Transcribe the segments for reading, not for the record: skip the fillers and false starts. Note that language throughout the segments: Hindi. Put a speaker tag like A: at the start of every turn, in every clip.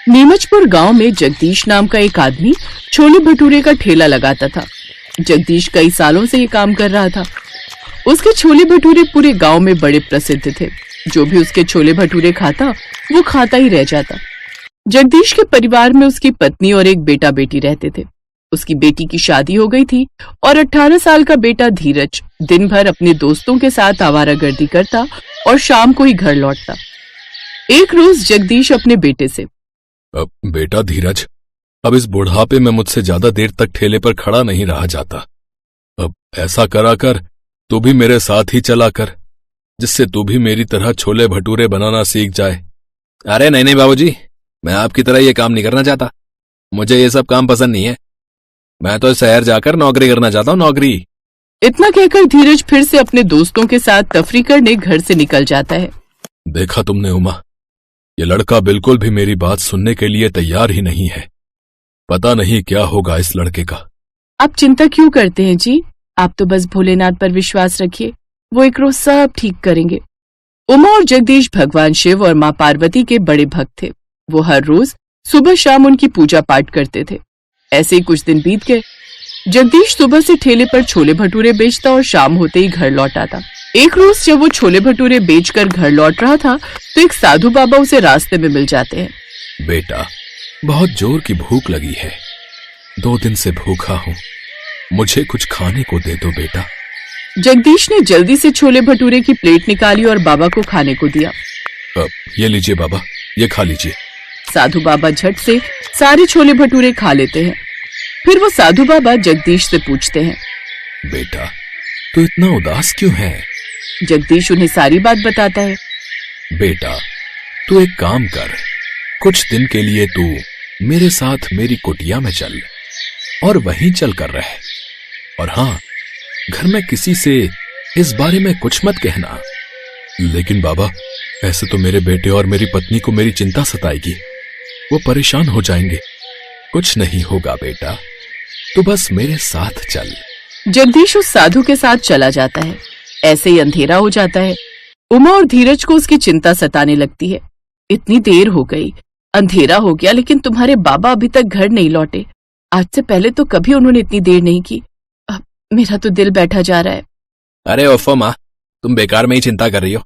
A: नीमचपुर गांव में जगदीश नाम का एक आदमी छोले भटूरे का ठेला लगाता था। जगदीश कई सालों से ये काम कर रहा था। उसके छोले भटूरे पूरे गांव में बड़े प्रसिद्ध थे। जो भी उसके छोले भटूरे खाता वो खाता ही रह जाता। जगदीश के परिवार में उसकी पत्नी और एक बेटा बेटी रहते थे। उसकी बेटी की शादी हो गई थी और 18 साल का बेटा धीरज दिन भर अपने दोस्तों के साथ आवारागर्दी करता और शाम को ही घर लौटता। एक रोज जगदीश अपने बेटे से,
B: बेटा धीरज, अब इस बुढ़ापे में मुझसे ज्यादा देर तक ठेले पर खड़ा नहीं रहा जाता। अब ऐसा करा कर तू भी मेरे साथ ही चला कर, जिससे तू भी मेरी तरह छोले भटूरे बनाना सीख जाए।
C: अरे नहीं बाबूजी, मैं आपकी तरह ये काम नहीं करना चाहता। मुझे ये सब काम पसंद नहीं है। मैं तो शहर जाकर नौकरी करना चाहता हूँ, नौकरी।
A: इतना कहकर धीरज फिर से अपने दोस्तों के साथ तफरी करने घर से निकल जाता है।
B: देखा तुमने उमा, ये लड़का बिल्कुल भी मेरी बात सुनने के लिए तैयार ही नहीं है। पता नहीं क्या होगा इस लड़के का।
A: आप चिंता क्यों करते हैं जी? आप तो बस भोलेनाथ पर विश्वास रखिए, वो एक रोज सब ठीक करेंगे। उमा और जगदीश भगवान शिव और माँ पार्वती के बड़े भक्त थे। वो हर रोज सुबह शाम उनकी पूजा पाठ करते थे। ऐसे ही कुछ दिन बीत गए। जगदीश सुबह से ठेले पर छोले भटूरे बेचता और शाम होते ही घर लौट आता। एक रोज जब वो छोले भटूरे बेचकर घर लौट रहा था तो एक साधु बाबा उसे रास्ते में मिल जाते हैं।
B: बेटा, बहुत जोर की भूख लगी है। 2 दिन से भूखा हूँ, मुझे कुछ खाने को दे दो बेटा।
A: जगदीश ने जल्दी से छोले भटूरे की प्लेट निकाली और बाबा को खाने को दिया।
B: ये लीजिए बाबा, ये खा लीजिए।
A: साधु बाबा झट से सारे छोले भटूरे खा लेते हैं। फिर वो साधु बाबा जगदीश से पूछते हैं,
B: बेटा तू इतना उदास क्यों है?
A: जगदीश उन्हें सारी बात बताता है।
B: बेटा तू एक काम कर, कुछ दिन के लिए तू मेरे साथ मेरी कुटिया में चल और वहीं चल कर रह। और हाँ, घर में किसी से इस बारे में कुछ मत कहना। लेकिन बाबा, ऐसे तो मेरे बेटे और मेरी पत्नी को मेरी चिंता सताएगी, वो परेशान हो जाएंगे। कुछ नहीं होगा बेटा, तू बस मेरे साथ चल।
A: जगदीश उस साधु के साथ चला जाता है। ऐसे ही अंधेरा हो जाता है। उमा और धीरज को उसकी चिंता सताने लगती है। इतनी देर हो गई, अंधेरा हो गया, लेकिन तुम्हारे बाबा अभी तक घर नहीं लौटे। आज से पहले तो कभी उन्होंने इतनी देर नहीं की। मेरा तो दिल बैठा जा रहा है।
C: अरे ओफो माँ, तुम बेकार में ही चिंता कर रही हो।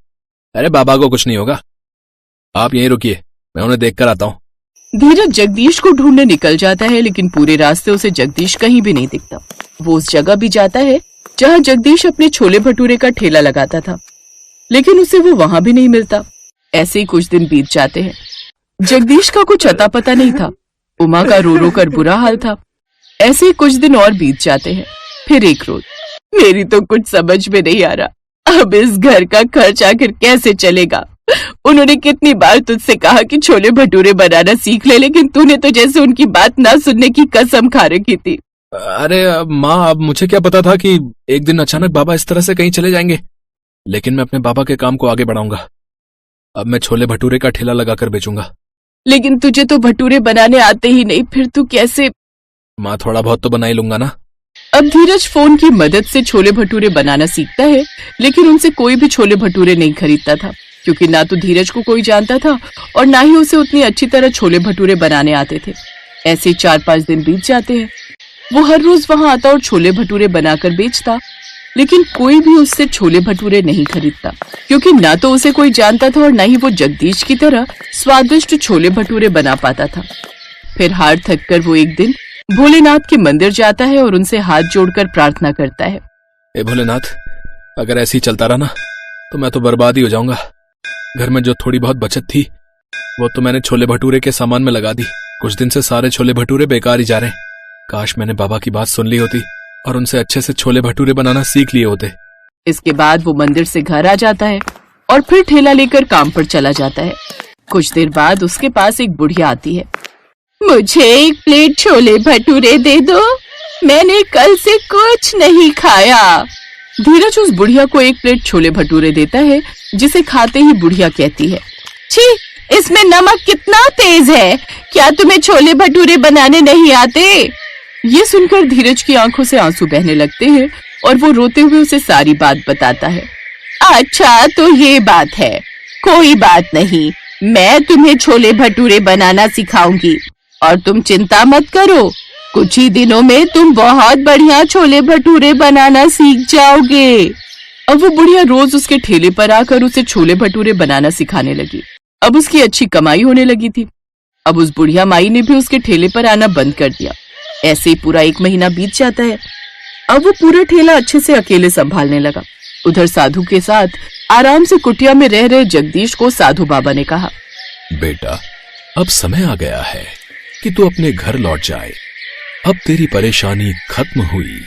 C: अरे बाबा को कुछ नहीं होगा, आप यहीं रुकिए, मैं उन्हें देख कर आता हूँ।
A: धीरज जगदीश को ढूंढने निकल जाता है, लेकिन पूरे रास्ते उसे जगदीश कहीं भी नहीं दिखता। वो उस जगह भी जाता है जहाँ जगदीश अपने छोले भटूरे का ठेला लगाता था, लेकिन उसे वो वहां भी नहीं मिलता। ऐसे ही कुछ दिन बीत जाते हैं। जगदीश का कुछ अता पता नहीं था। उमा का रो रो कर बुरा हाल था। ऐसे ही कुछ दिन और बीत जाते हैं। फिर एक रोज, मेरी तो कुछ समझ में नहीं आ रहा, अब इस घर का खर्च आखिर कैसे चलेगा। उन्होंने कितनी बार तुझसे कहा कि छोले भटूरे बनाना सीख ले, लेकिन तूने तो जैसे उनकी बात ना सुनने की कसम खा रखी थी।
C: अरे माँ, अब मुझे क्या पता था कि एक दिन अचानक बाबा इस तरह से कहीं चले जाएंगे। लेकिन मैं अपने बाबा के काम को आगे बढ़ाऊंगा। अब मैं छोले भटूरे का ठेला लगाकर बेचूंगा।
A: लेकिन तुझे तो भटूरे बनाने आते ही नहीं, फिर तू कैसे?
C: माँ, थोड़ा बहुत तो बना ही लूंगा ना।
A: अब धीरज फोन की मदद से छोले भटूरे बनाना सीखता है, लेकिन उनसे कोई भी छोले भटूरे नहीं खरीदता था, क्योंकि ना तो धीरज को कोई जानता था और ना ही उसे उतनी अच्छी तरह छोले भटूरे बनाने आते थे। ऐसे 4-5 दिन बीत जाते हैं। वो हर रोज वहां आता और छोले भटूरे बनाकर बेचता, लेकिन कोई भी उससे छोले भटूरे नहीं खरीदता, क्योंकि ना तो उसे कोई जानता था और ना ही वो जगदीश की तरह स्वादिष्ट छोले भटूरे बना पाता था। फिर हार थक कर वो एक दिन भोलेनाथ के मंदिर जाता है और उनसे हाथ जोड़कर प्रार्थना करता है।
C: ए भोलेनाथ, अगर ऐसे ही चलता रहा ना तो मैं तो बर्बाद ही हो जाऊंगा। घर में जो थोड़ी बहुत बचत थी वो तो मैंने छोले भटूरे के सामान में लगा दी। कुछ दिन से सारे छोले भटूरे बेकार ही जा रहे हैं। काश मैंने बाबा की बात सुन ली होती और उनसे अच्छे से छोले भटूरे बनाना सीख लिए होते।
A: इसके बाद वो मंदिर से घर आ जाता है और फिर ठेला लेकर काम पर चला जाता है। कुछ देर बाद उसके पास एक बुढ़िया आती है। मुझे 1 प्लेट छोले भटूरे दे दो, मैंने कल से कुछ नहीं खाया। धीरज उस बुढ़िया को 1 प्लेट छोले भटूरे देता है, जिसे खाते ही बुढ़िया कहती है, छी, इसमें नमक कितना तेज है, क्या तुम्हें छोले भटूरे बनाने नहीं आते? ये सुनकर धीरज की आंखों से आंसू बहने लगते हैं और वो रोते हुए उसे सारी बात बताता है। अच्छा, तो ये बात है, कोई बात नहीं, मैं तुम्हें छोले भटूरे बनाना सिखाऊंगी और तुम चिंता मत करो, कुछ ही दिनों में तुम बहुत बढ़िया छोले भटूरे बनाना सीख जाओगे। अब वो बुढ़िया रोज उसके ठेले पर आकर उसे छोले भटूरे बनाना सिखाने लगी। अब उसकी अच्छी कमाई होने लगी थी। अब उस बुढ़िया माई ने भी उसके ठेले पर आना बंद कर दिया। ऐसे ही पूरा 1 महीना बीत जाता है। अब वो पूरा ठेला अच्छे से अकेले संभालने लगा। उधर साधु के साथ आराम से कुटिया में रह रहे जगदीश को साधु बाबा ने कहा,
B: बेटा, अब समय आ गया है कि तू अपने घर लौट जाए। अब तेरी परेशानी खत्म हुई।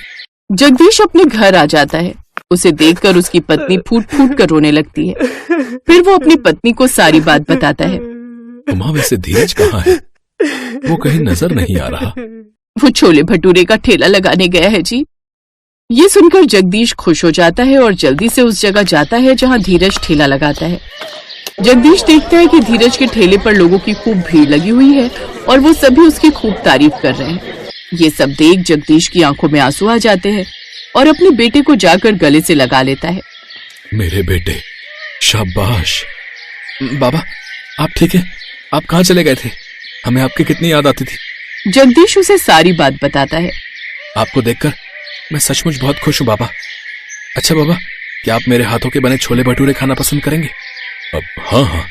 A: जगदीश अपने घर आ जाता है। उसे देखकर उसकी पत्नी फूट फूट कर रोने लगती है। फिर वो अपनी पत्नी को सारी बात बताता है।
B: उमा, वैसे धीरज कहाँ है? वो कहीं नजर नहीं आ रहा।
A: वो छोले भटूरे का ठेला लगाने गया है जी। ये सुनकर जगदीश खुश हो जाता है और जल्दी से उस जगह जाता है जहाँ धीरज ठेला लगाता है। जगदीश देखता है कि धीरज के ठेले पर लोगों की खूब भीड़ लगी हुई है और वो सभी उसकी खूब तारीफ कर रहे हैं। ये सब देख जगदीश की आंखों में आंसू आ जाते हैं और अपने बेटे को जाकर गले से लगा लेता है।
B: मेरे बेटे, शाबाश।
C: बाबा, आप ठीक है? आप कहाँ चले गए थे? हमें आपकी कितनी याद आती थी।
A: जगदीश उसे सारी बात बताता है।
C: आपको देखकर मैं सचमुच बहुत खुश हूँ बाबा। अच्छा बाबा, क्या आप मेरे हाथों के बने छोले भटूरे खाना पसंद करेंगे?
B: अब हाँ हाँ,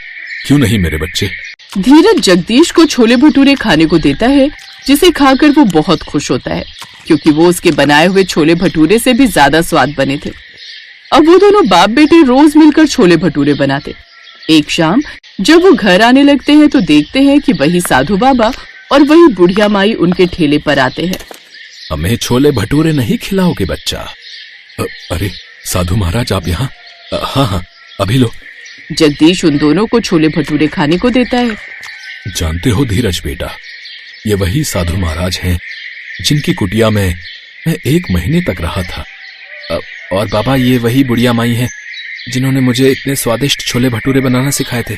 B: क्यों नहीं मेरे बच्चे।
A: धीरज जगदीश को छोले भटूरे खाने को देता है, जिसे खाकर वो बहुत खुश होता है क्योंकि वो उसके बनाए हुए छोले भटूरे से भी ज्यादा स्वाद बने थे। अब वो दोनों बाप बेटे रोज मिलकर छोले भटूरे बनाते। एक शाम जब वो घर आने लगते हैं तो देखते हैं कि वही साधु बाबा और वही बुढ़िया माई उनके ठेले पर आते हैं।
B: हमें छोले भटूरे नहीं खिलाओगे बच्चा? अरे साधु महाराज, आप यहाँ? हाँ हाँ, अभी लो।
A: जगदीश उन दोनों को छोले भटूरे खाने को देता है।
B: जानते हो धीरज बेटा, ये वही साधु महाराज हैं जिनकी कुटिया में मैं 1 महीने तक रहा था।
C: और बाबा, ये वही बुढ़िया माई है जिन्होंने मुझे इतने स्वादिष्ट छोले भटूरे बनाना सिखाए थे।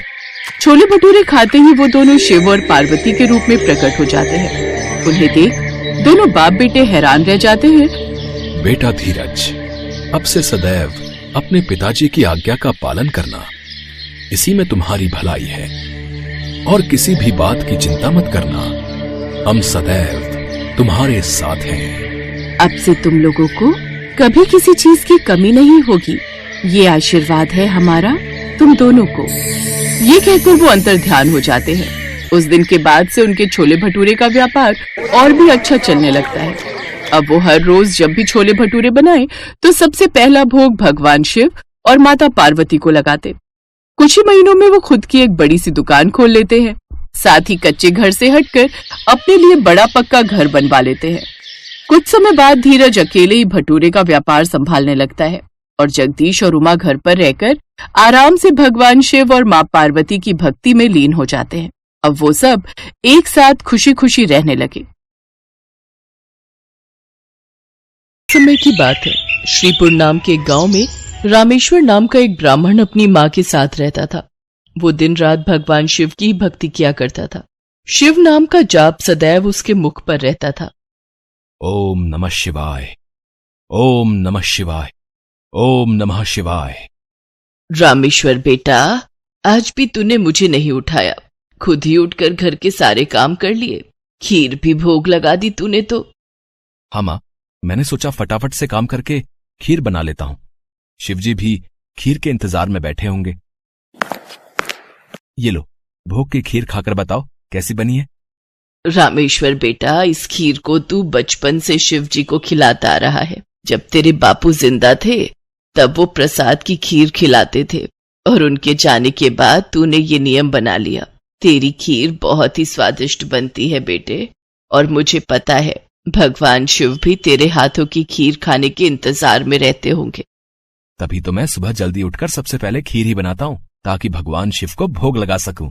A: छोले भटूरे खाते ही वो दोनों शिव और पार्वती के रूप में प्रकट हो जाते हैं। उन्हें देख दोनों बाप बेटे हैरान रह जाते हैं।
B: बेटा धीरज, अब से सदैव अपने पिताजी की आज्ञा का पालन करना, इसी में तुम्हारी भलाई है। और किसी भी बात की चिंता मत करना, हम सदैव तुम्हारे साथ हैं।
A: अब से तुम लोगों को कभी किसी चीज की कमी नहीं होगी, ये आशीर्वाद है हमारा तुम दोनों को। ये कहकर वो अंतर ध्यान हो जाते हैं। उस दिन के बाद से उनके छोले भटूरे का व्यापार और भी अच्छा चलने लगता है। अब वो हर रोज जब भी छोले भटूरे बनाए तो सबसे पहला भोग भगवान शिव और माता पार्वती को लगाते। कुछ ही महीनों में वो खुद की एक बड़ी सी दुकान खोल लेते हैं। साथ ही कच्चे घर से हटकर अपने लिए बड़ा पक्का घर बनवा लेते हैं। कुछ समय बाद धीरज अकेले ही भटूरे का व्यापार संभालने लगता है और जगदीश और उमा घर पर रहकर आराम से भगवान शिव और माँ पार्वती की भक्ति में लीन हो जाते हैं। अब वो सब एक साथ खुशी खुशी रहने लगे। समय की बात है, श्रीपुर नाम के एक गांव में रामेश्वर नाम का एक ब्राह्मण अपनी माँ के साथ रहता था। वो दिन रात भगवान शिव की भक्ति किया करता था। शिव नाम का जाप सदैव उसके मुख पर रहता था।
B: ओम नमः शिवाय, ओम नमः शिवाय, ओम नमः शिवाय।
A: रामेश्वर बेटा, आज भी तूने मुझे नहीं उठाया, खुद ही उठकर घर के सारे काम कर लिए, खीर भी भोग लगा दी तूने तो।
B: हाँ माँ, मैंने सोचा फटाफट से काम करके खीर बना लेता हूँ। शिवजी भी खीर के इंतजार में बैठे होंगे। ये लो, भोग की खीर खाकर बताओ कैसी बनी है।
A: रामेश्वर बेटा, इस खीर को तू बचपन से शिव जी को खिलाता आ रहा है। जब तेरे बापू जिंदा थे तब वो प्रसाद की खीर खिलाते थे और उनके जाने के बाद तूने ये नियम बना लिया। तेरी खीर बहुत ही स्वादिष्ट बनती है बेटे, और मुझे पता है भगवान शिव भी तेरे हाथों की खीर खाने के इंतजार में रहते होंगे।
B: तभी तो मैं सुबह जल्दी उठकर सबसे पहले खीर ही बनाता हूँ ताकि भगवान शिव को भोग लगा सकूं।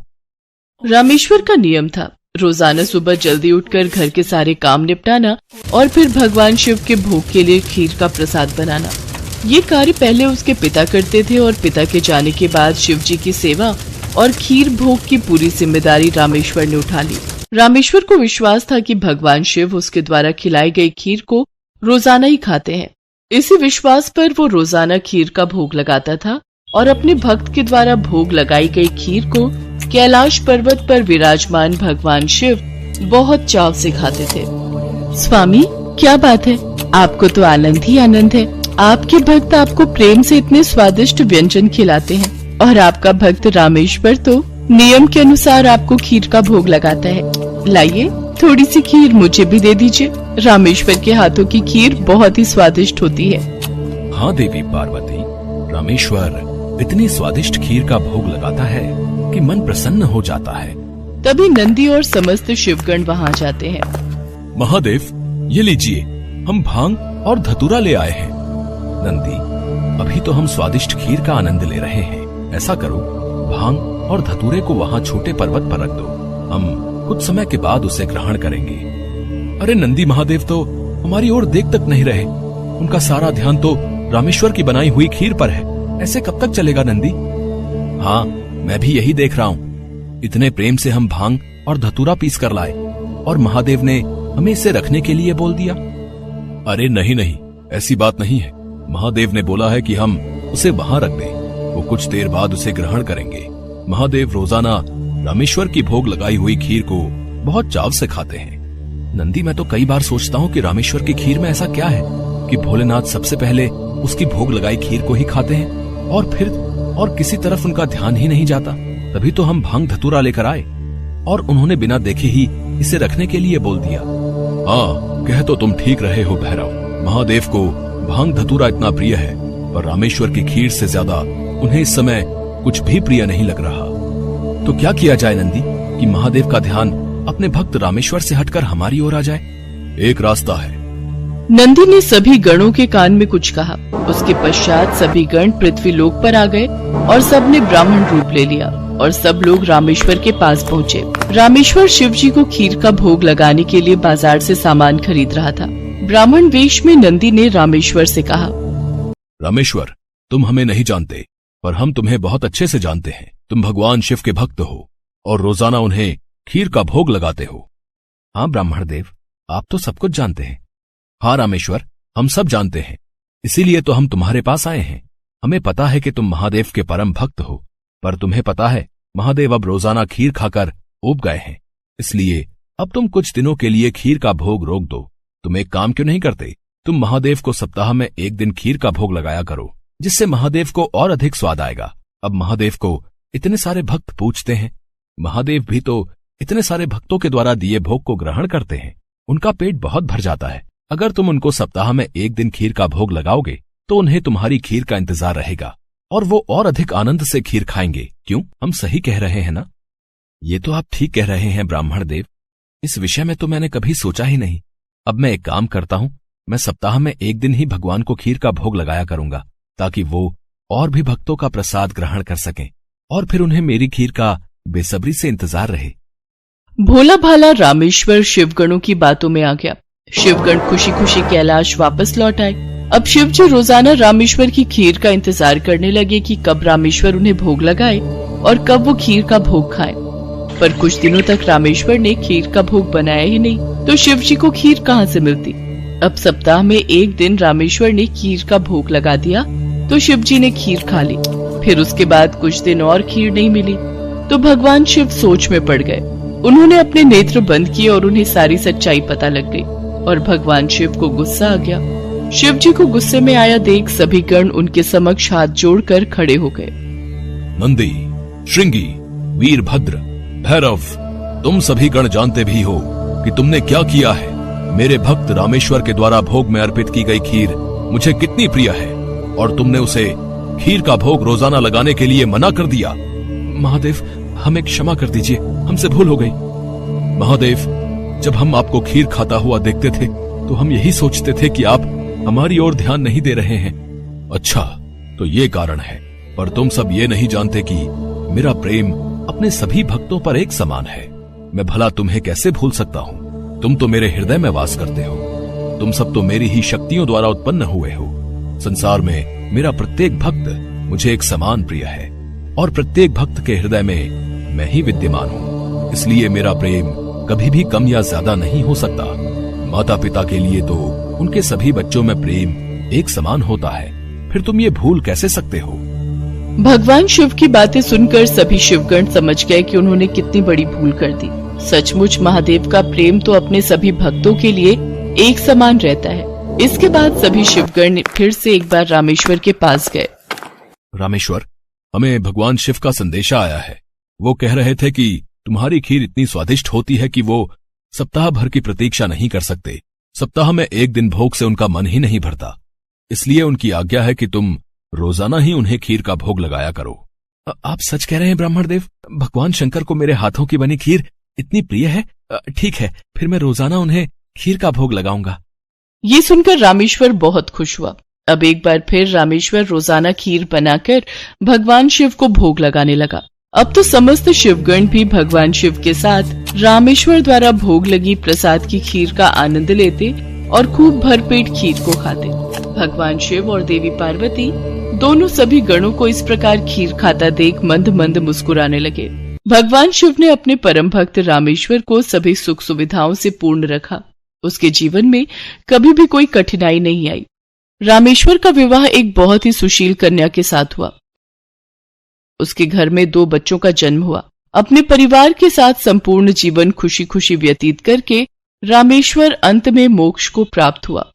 A: रामेश्वर का नियम था रोजाना सुबह जल्दी उठकर घर के सारे काम निपटाना और फिर भगवान शिव के भोग के लिए खीर का प्रसाद बनाना। ये कार्य पहले उसके पिता करते थे और पिता के जाने के बाद शिव जी की सेवा और खीर भोग की पूरी जिम्मेदारी रामेश्वर ने उठा ली। रामेश्वर को विश्वास था कि भगवान शिव उसके द्वारा खिलाई गई खीर को रोजाना ही खाते हैं। इसी विश्वास पर वो रोजाना खीर का भोग लगाता था और अपने भक्त के द्वारा भोग लगाई गई खीर को कैलाश पर्वत पर विराजमान भगवान शिव बहुत चाव से खाते थे। स्वामी, क्या बात है, आपको तो आनंद ही आनंद है। आपके भक्त आपको प्रेम से इतने स्वादिष्ट व्यंजन खिलाते हैं और आपका भक्त रामेश्वर तो नियम के अनुसार आपको खीर का भोग लगाता है। लाइए, थोड़ी सी खीर मुझे भी दे दीजिए। रामेश्वर के हाथों की खीर बहुत ही स्वादिष्ट होती है।
B: हाँ देवी पार्वती, रामेश्वर इतनी स्वादिष्ट खीर का भोग लगाता है कि मन प्रसन्न हो जाता है।
A: तभी नंदी और समस्त शिवगण वहाँ जाते हैं।
B: महादेव, ये लीजिए, हम भांग और धतूरा ले आए हैं। नंदी, अभी तो हम स्वादिष्ट खीर का आनंद ले रहे हैं। ऐसा करो, भांग और धतूरे को वहाँ छोटे पर्वत पर रख दो। हम कुछ समय के बाद उसे ग्रहण करेंगे। अरे नंदी महादेव तो हमारी ओर देख तक नहीं रहे। उनका सारा ध्यान तो रामेश्वर की बनाई हुई खीर पर है। ऐसे कब तक चलेगा नंदी? हाँ, मैं भी यही देख रहा हूँ। इतने प्रेम से हम भांग और धतूरा पीस कर लाए और महादेव ने हमें इसे रखने के लिए बोल दिया। अरे नहीं नहीं, ऐसी बात नहीं है। महादेव ने बोला है कि हम उसे वहां रख दें। वो कुछ देर बाद उसे ग्रहण करेंगे। महादेव रोजाना रामेश्वर की भोग लगाई हुई खीर को बहुत चाव से खाते हैं। नंदी, मैं तो कई बार सोचता हूँ कि रामेश्वर की खीर में ऐसा क्या है कि भोलेनाथ सबसे पहले उसकी भोग लगाई खीर को ही खाते हैं और फिर और किसी तरफ उनका ध्यान ही नहीं जाता। तभी तो हम भांग धतूरा लेकर आए और उन्होंने बिना देखे ही इसे रखने के लिए बोल दिया। हाँ, कह तो तुम ठीक रहे हो भैरव। महादेव को भांग धतूरा इतना प्रिय है, पर रामेश्वर की खीर से ज्यादा उन्हें इस समय कुछ भी प्रिय नहीं लग रहा। तो क्या किया जाए नंदी कि महादेव का ध्यान अपने भक्त रामेश्वर से हटकर हमारी ओर आ जाए? एक रास्ता है।
A: नंदी ने सभी गणों के कान में कुछ कहा। उसके पश्चात सभी गण पृथ्वी लोक पर आ गए और सबने ब्राह्मण रूप ले लिया और सब लोग रामेश्वर के पास पहुँचे। रामेश्वर शिव जी को खीर का भोग लगाने के लिए बाजार से सामान खरीद रहा था। ब्राह्मण वेश में नंदी ने रामेश्वर से कहा,
B: रामेश्वर, तुम हमें नहीं जानते, पर हम तुम्हें बहुत अच्छे से जानते हैं। तुम भगवान शिव के भक्त हो और रोजाना उन्हें खीर का भोग लगाते हो। हाँ ब्राह्मण देव, आप तो सब कुछ जानते हैं। हाँ रामेश्वर, हम सब जानते हैं, इसीलिए तो हम तुम्हारे पास आए हैं। हमें पता है कि तुम महादेव के परम भक्त हो, पर तुम्हें पता है महादेव अब रोजाना खीर खाकर ऊब गए हैं। इसलिए अब तुम कुछ दिनों के लिए खीर का भोग रोक दो। तुम एक काम क्यों नहीं करते? तुम महादेव को सप्ताह में एक दिन खीर का भोग लगाया करो, जिससे महादेव को और अधिक स्वाद आएगा। अब महादेव को इतने सारे भक्त पूजते हैं। महादेव भी तो इतने सारे भक्तों के द्वारा दिए भोग को ग्रहण करते हैं। उनका पेट बहुत भर जाता है। अगर तुम उनको सप्ताह में एक दिन खीर का भोग लगाओगे तो उन्हें तुम्हारी खीर का इंतजार रहेगा और वो और अधिक आनंद से खीर खाएंगे। क्यों, हम सही कह रहे हैं ना? ये तो आप ठीक कह रहे हैं ब्राह्मण देव। इस विषय में तो मैंने कभी सोचा ही नहीं। अब मैं एक काम करता हूं, मैं सप्ताह में एक दिन ही भगवान को खीर का भोग लगाया करूंगा, ताकि वो और भी भक्तों का प्रसाद ग्रहण कर सकें और फिर उन्हें मेरी खीर का बेसब्री से इंतजार रहे।
A: भोला भाला रामेश्वर शिवगणों की बातों में आ गया। शिवगण खुशी खुशी कैलाश वापस लौट आए। अब शिव जी रोजाना रामेश्वर की खीर का इंतजार करने लगे कि कब रामेश्वर उन्हें भोग लगाए और कब वो खीर का भोग खाए। पर कुछ दिनों तक रामेश्वर ने खीर का भोग बनाया ही नहीं, तो शिव जी को खीर कहाँ से मिलती। अब सप्ताह में एक दिन रामेश्वर ने खीर का भोग लगा दिया तो शिव जी ने खीर खा ली। फिर उसके बाद कुछ दिन और खीर नहीं मिली तो भगवान शिव सोच में पड़ गए। उन्होंने अपने नेत्र बंद किए और उन्हें सारी सच्चाई पता लग गई और भगवान शिव को गुस्सा आ गया। शिव जी को गुस्से में आया देख सभी गण उनके समक्ष हाथ जोड़कर खड़े हो गए।
B: नंदी, श्रृंगी, वीरभद्र, भैरव, तुम सभी गण जानते भी हो कि तुमने क्या किया है। मेरे भक्त रामेश्वर के द्वारा भोग में अर्पित की गई खीर मुझे कितनी प्रिय है और तुमने उसे खीर का भोग रोजाना लगाने के लिए मना कर दिया। महादेव, हमें क्षमा कर दीजिए, हमसे भूल हो गई। महादेव, जब हम आपको खीर खाता हुआ देखते थे तो हम यही सोचते थे कि आप हमारी ओर ध्यान नहीं दे रहे हैं। अच्छा, तो ये कारण है, पर तुम सब ये नहीं जानते कि मेरा प्रेम अपने सभी भक्तों पर एक समान है। मैं भला तुम्हें कैसे भूल सकता हूँ? तुम तो मेरे हृदय में वास करते हो। तुम सब तो मेरी ही शक्तियों द्वारा उत्पन्न हुए हो। संसार में मेरा प्रत्येक भक्त मुझे एक समान प्रिय है और प्रत्येक भक्त के हृदय में मैं ही विद्यमान हूँ। इसलिए मेरा प्रेम कभी भी कम या ज्यादा नहीं हो सकता। माता पिता के लिए तो उनके सभी बच्चों में प्रेम एक समान होता है, फिर तुम ये भूल कैसे सकते हो?
A: भगवान शिव की बातें सुनकर सभी शिवगण समझ गए कि उन्होंने कितनी बड़ी भूल कर दी। सचमुच महादेव का प्रेम तो अपने सभी भक्तों के लिए एक समान रहता है। इसके बाद सभी शिवगण फिर से एक बार रामेश्वर के पास गए।
B: रामेश्वर, हमें भगवान शिव का संदेशा आया है। वो कह रहे थे कि तुम्हारी खीर इतनी स्वादिष्ट होती है कि वो सप्ताह भर की प्रतीक्षा नहीं कर सकते। सप्ताह में एक दिन भोग से उनका मन ही नहीं भरता, इसलिए उनकी आज्ञा है कि तुम रोजाना ही उन्हें खीर का भोग लगाया करो। आप सच कह रहे हैं ब्राह्मण देव? भगवान शंकर को मेरे हाथों की बनी खीर इतनी प्रिय है? ठीक है, फिर मैं रोजाना उन्हें खीर का भोग लगाऊंगा।
A: ये सुनकर रामेश्वर बहुत खुश हुआ। अब एक बार फिर रामेश्वर रोजाना खीर बनाकर भगवान शिव को भोग लगाने लगा। अब तो समस्त शिवगण भी भगवान शिव के साथ रामेश्वर द्वारा भोग लगी प्रसाद की खीर का आनंद लेते और खूब भरपेट खीर को खाते। भगवान शिव और देवी पार्वती दोनों सभी गणों को इस प्रकार खीर खाता देख मंद मंद मुस्कुराने लगे। भगवान शिव ने अपने परम भक्त रामेश्वर को सभी सुख सुविधाओं से पूर्ण रखा। उसके जीवन में कभी भी कोई कठिनाई नहीं आई। रामेश्वर का विवाह एक बहुत ही सुशील कन्या के साथ हुआ। उसके घर में 2 बच्चों का जन्म हुआ। अपने परिवार के साथ संपूर्ण जीवन खुशी खुशी व्यतीत करके रामेश्वर अंत में मोक्ष को प्राप्त हुआ।